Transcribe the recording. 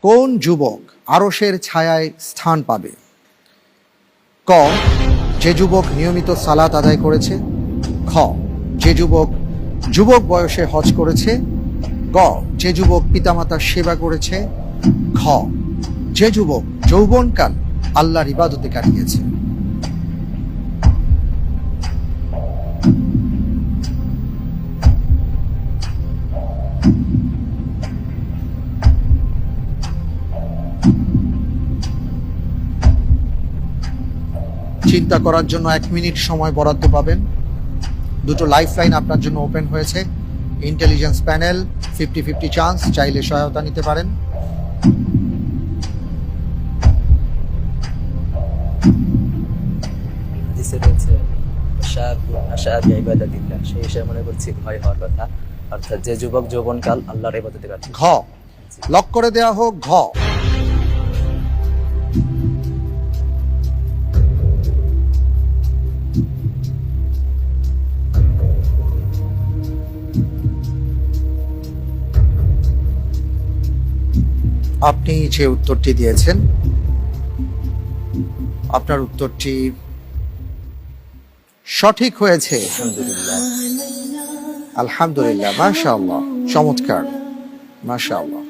কোন যুবক আরশের ছায়ায় স্থান পাবে? ক, যে যুবক নিয়মিত সালাত আদায় করেছে। খ, যে যুবক যুবক বয়সে হজ করেছে। গ, যে যুবক পিতামাতার সেবা করেছে। খ, যে যুবক যৌবনকাল আল্লাহর ইবাদতে কাটিয়েছে। চিন্তা করার জন্য 1 মিনিট সময় বরাদ্দ পাবেন। দুটো লাইফ লাইন আপনার জন্য ওপেন হয়েছে। ইন্টেলিজেন্স প্যানেল 50-50 চান্স, চাইলে সহায়তা নিতে পারেন। সেই হিসেবে মনে করছি ভয় হওয়ার কথা, অর্থাৎ যে যুবক যৌবনকাল আল্লাহর ইবাদতে কাটিয়েছে। ঘ, লক করে দেয়া হোক ঘ। আপনি যে উত্তরটি দিয়েছেন, আপনার উত্তরটি সঠিক হয়েছে। আলহামদুলিল্লাহ। আলহামদুলিল্লাহ, মাশাআল্লাহ, চমৎকার, মাশাআল্লাহ।